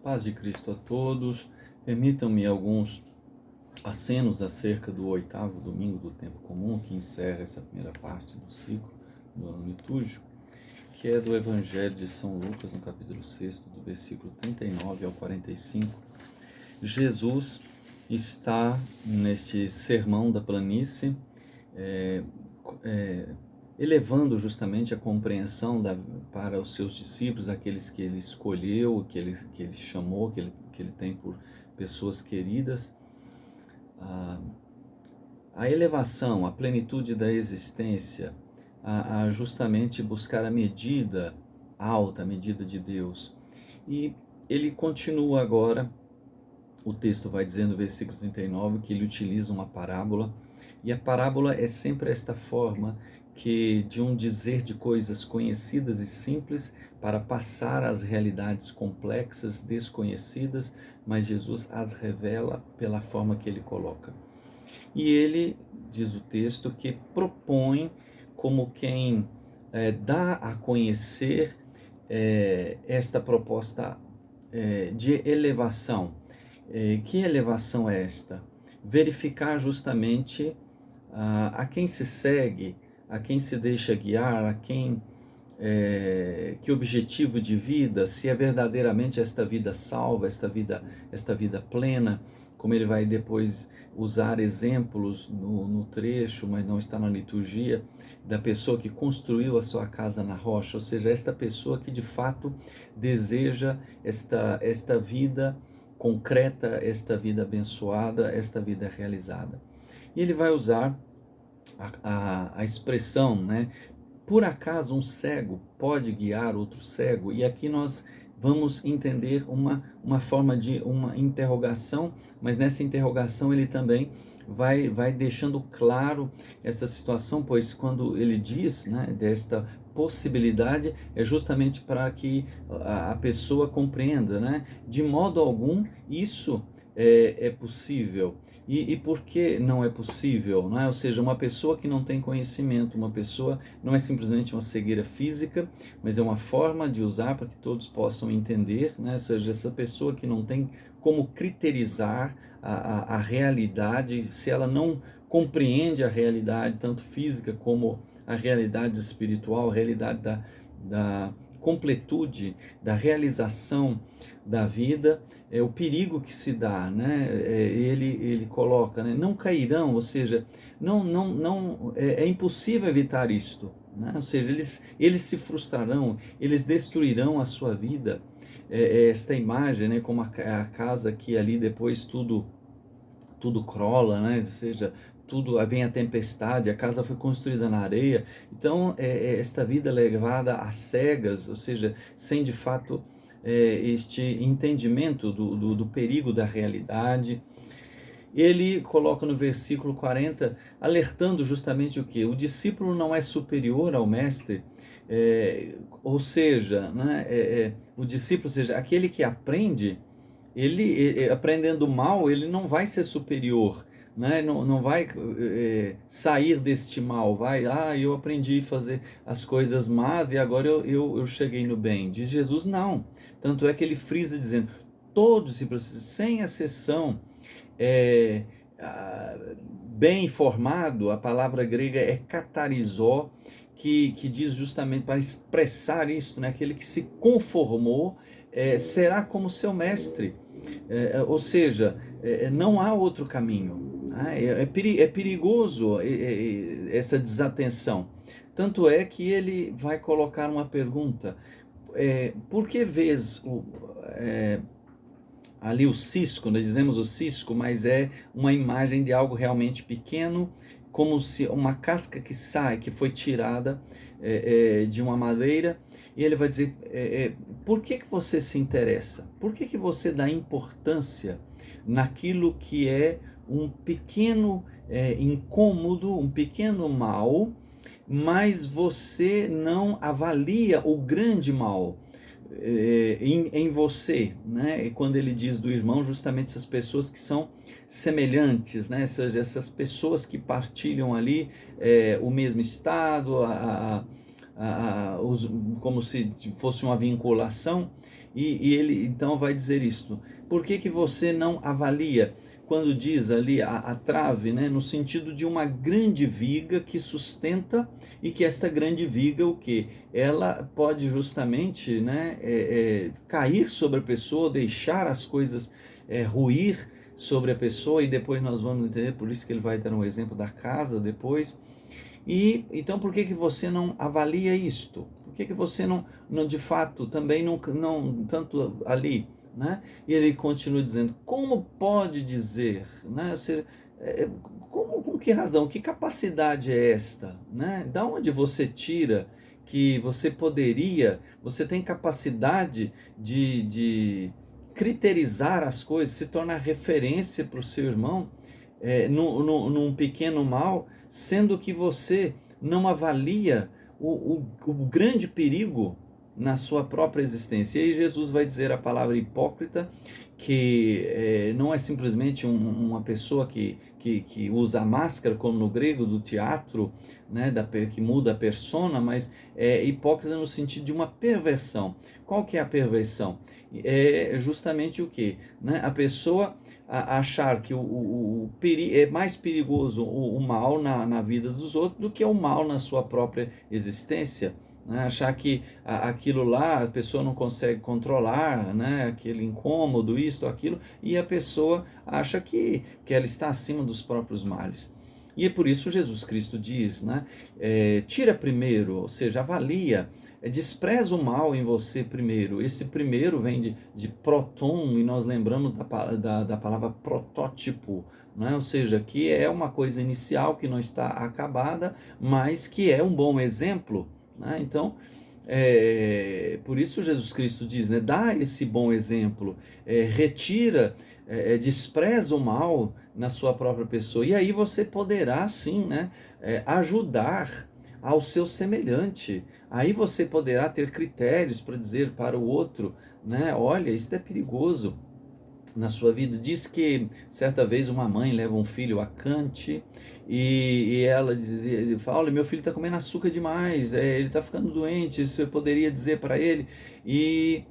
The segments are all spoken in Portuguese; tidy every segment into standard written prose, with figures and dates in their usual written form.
Paz de Cristo a todos. Permitam-me alguns acenos acerca do oitavo domingo do tempo comum, que encerra essa primeira parte do ciclo do ano litúrgico, que é do Evangelho de São Lucas, no capítulo 6, do versículo 39 ao 45. Jesus está neste sermão da planície, elevando justamente a compreensão para os seus discípulos, aqueles que ele escolheu, que ele chamou, que ele tem por pessoas queridas, a elevação, a plenitude da existência, a justamente buscar a medida alta, a medida de Deus. E ele continua agora, o texto vai dizendo no versículo 39, que ele utiliza uma parábola, e a parábola é sempre esta forma de um dizer de coisas conhecidas e simples para passar às realidades complexas, desconhecidas, mas Jesus as revela pela forma que ele coloca. E ele, diz o texto, que propõe como quem dá a conhecer esta proposta de elevação. Que elevação é esta? Verificar justamente a quem se segue, a quem se deixa guiar, a quem que objetivo de vida, se é verdadeiramente esta vida salva, esta vida plena, como ele vai depois usar exemplos no trecho, mas não está na liturgia, da pessoa que construiu a sua casa na rocha, ou seja, esta pessoa que de fato deseja esta vida concreta, esta vida abençoada, esta vida realizada. E ele vai usar a expressão, né? Por acaso um cego pode guiar outro cego? E aqui nós vamos entender uma forma de uma interrogação, mas nessa interrogação ele também vai deixando claro essa situação, pois quando ele diz, né, desta possibilidade, é justamente para que a pessoa compreenda, né? De modo algum isso é possível. E por que não é possível? Não é? Ou seja, uma pessoa que não tem conhecimento, uma pessoa não é simplesmente uma cegueira física, mas é uma forma de usar para que todos possam entender, né? Ou seja, essa pessoa que não tem como criterizar a realidade, se ela não compreende a realidade, tanto física como a realidade espiritual, a realidade da completude, da realização da vida, o perigo que se dá, né? Ele coloca, né? Não cairão, ou seja, é impossível evitar isto, né? Ou seja, eles se frustrarão, eles destruirão a sua vida. Esta imagem, né? Como a casa que ali depois tudo crola, né? Ou seja, tudo vem a tempestade, a casa foi construída na areia. Então, esta vida levada às cegas, ou seja, sem de fato este entendimento do perigo da realidade. Ele coloca no versículo 40, alertando justamente o que? O discípulo não é superior ao mestre, ou seja, né, o discípulo, ou seja, aquele que aprende, ele aprendendo mal, ele não vai ser superior, né? Não vai sair deste mal, eu aprendi a fazer as coisas más e agora eu cheguei no bem. Diz Jesus, não. Tanto é que ele frisa dizendo, todos discípulos, sem exceção, bem informado, a palavra grega é katarizó, que diz justamente para expressar isso, né? Aquele que se conformou será como seu mestre. Ou seja, não há outro caminho. É perigoso essa desatenção. Tanto é que ele vai colocar uma pergunta: por que vês ali o cisco? Nós dizemos o cisco, mas é uma imagem de algo realmente pequeno, como se uma casca que sai, que foi tirada de uma madeira. E ele vai dizer, por que você se interessa? Por que você dá importância naquilo que é um pequeno incômodo, um pequeno mal, mas você não avalia o grande mal em você, né? E quando ele diz do irmão, justamente essas pessoas que são semelhantes, né? Essas pessoas que partilham ali o mesmo estado, como se fosse uma vinculação. E ele então vai dizer isto: por que que você não avalia? Quando diz ali a trave, né, no sentido de uma grande viga que sustenta, e que esta grande viga, o que? Ela pode justamente, né, cair sobre a pessoa, deixar as coisas ruir sobre a pessoa, e depois nós vamos entender, por isso que ele vai dar um exemplo da casa depois. E então por que que você não avalia isto? Por que que você não de fato também não tanto ali, né? E ele continua dizendo: como pode dizer, né? Com que razão? Que capacidade é esta, né? Da onde você tira que você tem capacidade de criterizar as coisas, se tornar referência para o seu irmão num pequeno mal, sendo que você não avalia o grande perigo na sua própria existência. E aí Jesus vai dizer a palavra hipócrita, que não é simplesmente uma pessoa que usa a máscara, como no grego do teatro, né, que muda a persona, mas é hipócrita no sentido de uma perversão. Qual que é a perversão? É justamente o que? Né? A pessoa achar que é mais perigoso o mal na vida dos outros do que o mal na sua própria existência. Né? Achar que aquilo lá a pessoa não consegue controlar, né? Aquele incômodo, isto, aquilo, e a pessoa acha que ela está acima dos próprios males. E é por isso Jesus Cristo diz, né? Tira primeiro, ou seja, avalia, despreza o mal em você primeiro. Esse primeiro vem de proton, e nós lembramos da palavra protótipo, né? Ou seja, que é uma coisa inicial que não está acabada, mas que é um bom exemplo, né? Então, por isso Jesus Cristo diz, né, dá esse bom exemplo, retira, despreza o mal na sua própria pessoa, e aí você poderá sim, né, ajudar ao seu semelhante. Aí você poderá ter critérios para dizer para o outro, né, olha, isso é perigoso na sua vida. Diz que certa vez uma mãe leva um filho a Kant, e ela dizia, ele fala: olha, meu filho está comendo açúcar demais, ele está ficando doente, você poderia dizer para ele? E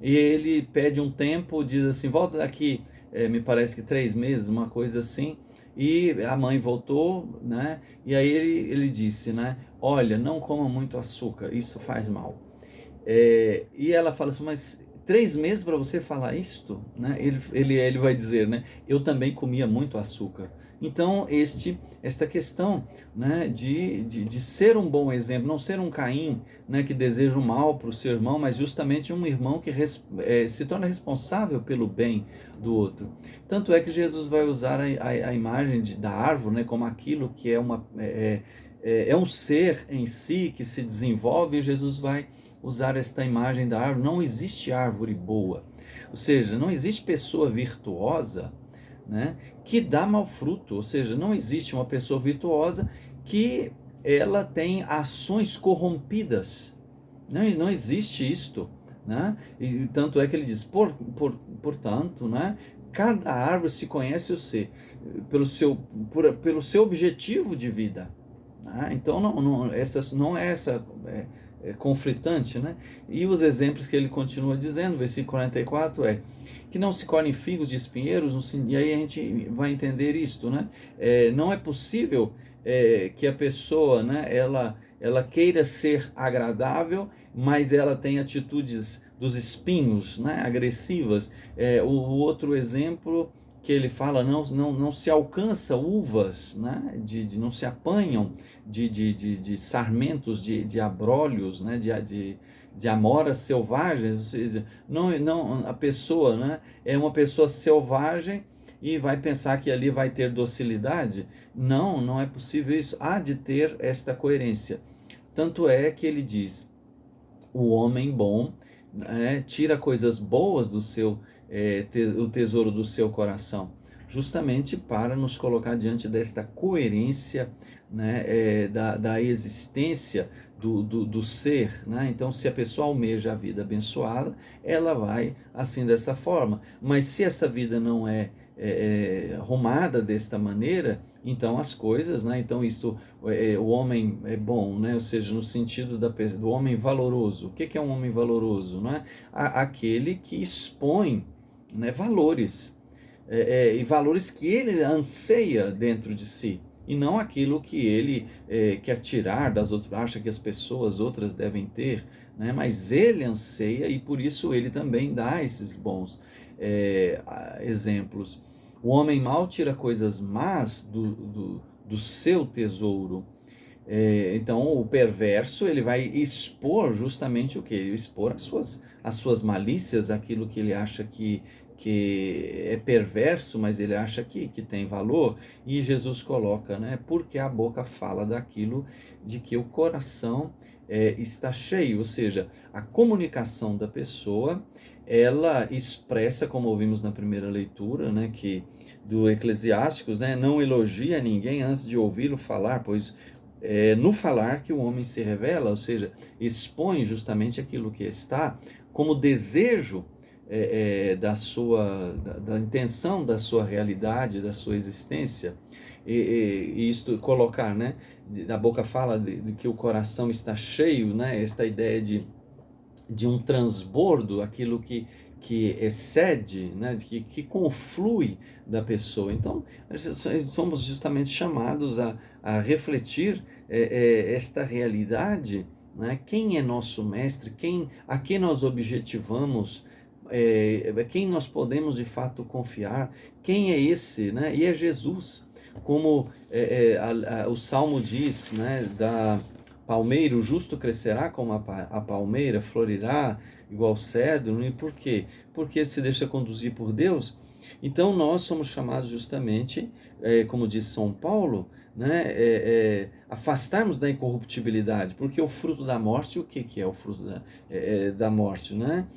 ele pede um tempo, diz assim: volta daqui, me parece que 3 meses, uma coisa assim. E a mãe voltou, né? E aí ele disse, né? Olha, não coma muito açúcar, isso faz mal. E ela fala assim: mas 3 meses para você falar isto, né? Ele vai dizer, né? Eu também comia muito açúcar. Então esta questão, né, de ser um bom exemplo, não ser um Caim, né, que deseja o mal para o seu irmão, mas justamente um irmão que se torna responsável pelo bem do outro. Tanto é que Jesus vai usar a imagem da árvore, né, como aquilo que é um ser em si que se desenvolve, e Jesus vai usar esta imagem da árvore. Não existe árvore boa, ou seja, não existe pessoa virtuosa, né, que dá mau fruto, ou seja, não existe uma pessoa virtuosa que ela tem ações corrompidas. Não existe isto, né? E tanto é que ele diz, portanto, né, cada árvore se conhece pelo seu objetivo de vida. Então não é essa conflitante, né? E os exemplos que ele continua dizendo, versículo 44 que não se colhem figos de espinheiros, e aí a gente vai entender isto, né? Não é possível que a pessoa, né, ela queira ser agradável, mas ela tem atitudes dos espinhos, né, agressivas. O outro exemplo que ele fala, não se alcança uvas, né, não se apanham de sarmentos, de abrolhos, né, de amoras selvagens. Ou seja, não, a pessoa, né, é uma pessoa selvagem e vai pensar que ali vai ter docilidade. Não é possível isso. Há de ter esta coerência. Tanto é que ele diz: o homem bom, tira coisas boas do seu o tesouro do seu coração, justamente para nos colocar diante desta coerência, né, da existência do ser, né? Então, se a pessoa almeja a vida abençoada, ela vai assim dessa forma. Mas se essa vida não arrumada desta maneira, então as coisas, né? Então isso, o homem é bom, né? Ou seja, no sentido do homem valoroso. O que é um homem valoroso, né? Aquele que expõe, né, valores, e valores que ele anseia dentro de si, e não aquilo que ele quer tirar das outras, acha que as pessoas outras devem ter, né? Mas ele anseia e por isso ele também dá esses bons exemplos. O homem mau tira coisas más do seu tesouro. Então o perverso ele vai expor justamente o que? Expor as suas malícias, aquilo que ele acha que é perverso, mas ele acha que tem valor. E Jesus coloca, né? Porque a boca fala daquilo de que o coração está cheio, ou seja, a comunicação da pessoa, ela expressa, como ouvimos na primeira leitura, né, que do Eclesiásticos, né, não elogia ninguém antes de ouvi-lo falar, pois no falar que o homem se revela, ou seja, expõe justamente aquilo que está como desejo da intenção da sua realidade, da sua existência, e isto colocar, né, da boca fala de que o coração está cheio, né, esta ideia de um transbordo, aquilo que excede, né, que conflui da pessoa. Então, somos justamente chamados a refletir esta realidade, né? Quem é nosso mestre, a quem nós objetivamos, quem nós podemos de fato confiar, quem é esse, né? E é Jesus, como o Salmo diz, né, da palmeira, o justo crescerá como a palmeira, florirá igual cedro. E por quê? Porque se deixa conduzir por Deus. Então nós somos chamados justamente, como diz São Paulo, né, afastarmos da incorruptibilidade, porque o fruto da morte, o que é o fruto da morte? Né?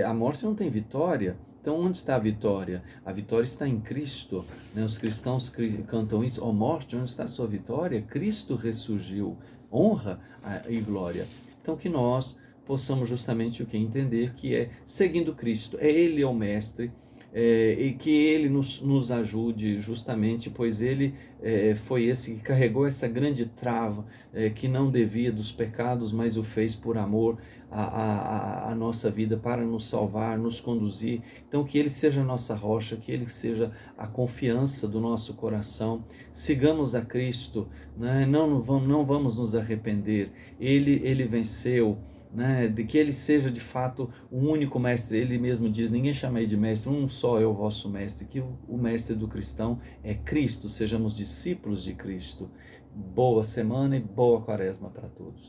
A morte não tem vitória. Então, onde está a vitória? A vitória está em Cristo. Né? Os cristãos cantam isso: ó morte, onde está a sua vitória? Cristo ressurgiu. Honra e glória. Então, que nós possamos justamente o que? Entender que é seguindo Cristo. Ele é o mestre. E que ele nos ajude justamente, pois ele foi esse que carregou essa grande trava que não devia dos pecados, mas o fez por amor à nossa vida, para nos salvar, nos conduzir. Então que ele seja a nossa rocha, que ele seja a confiança do nosso coração. Sigamos a Cristo, né? Não vamos nos arrepender. Ele venceu. Né, de que ele seja de fato o único mestre. Ele mesmo diz: ninguém chamei de mestre, um só é o vosso mestre, que o mestre do cristão é Cristo. Sejamos discípulos de Cristo. Boa semana e boa quaresma para todos.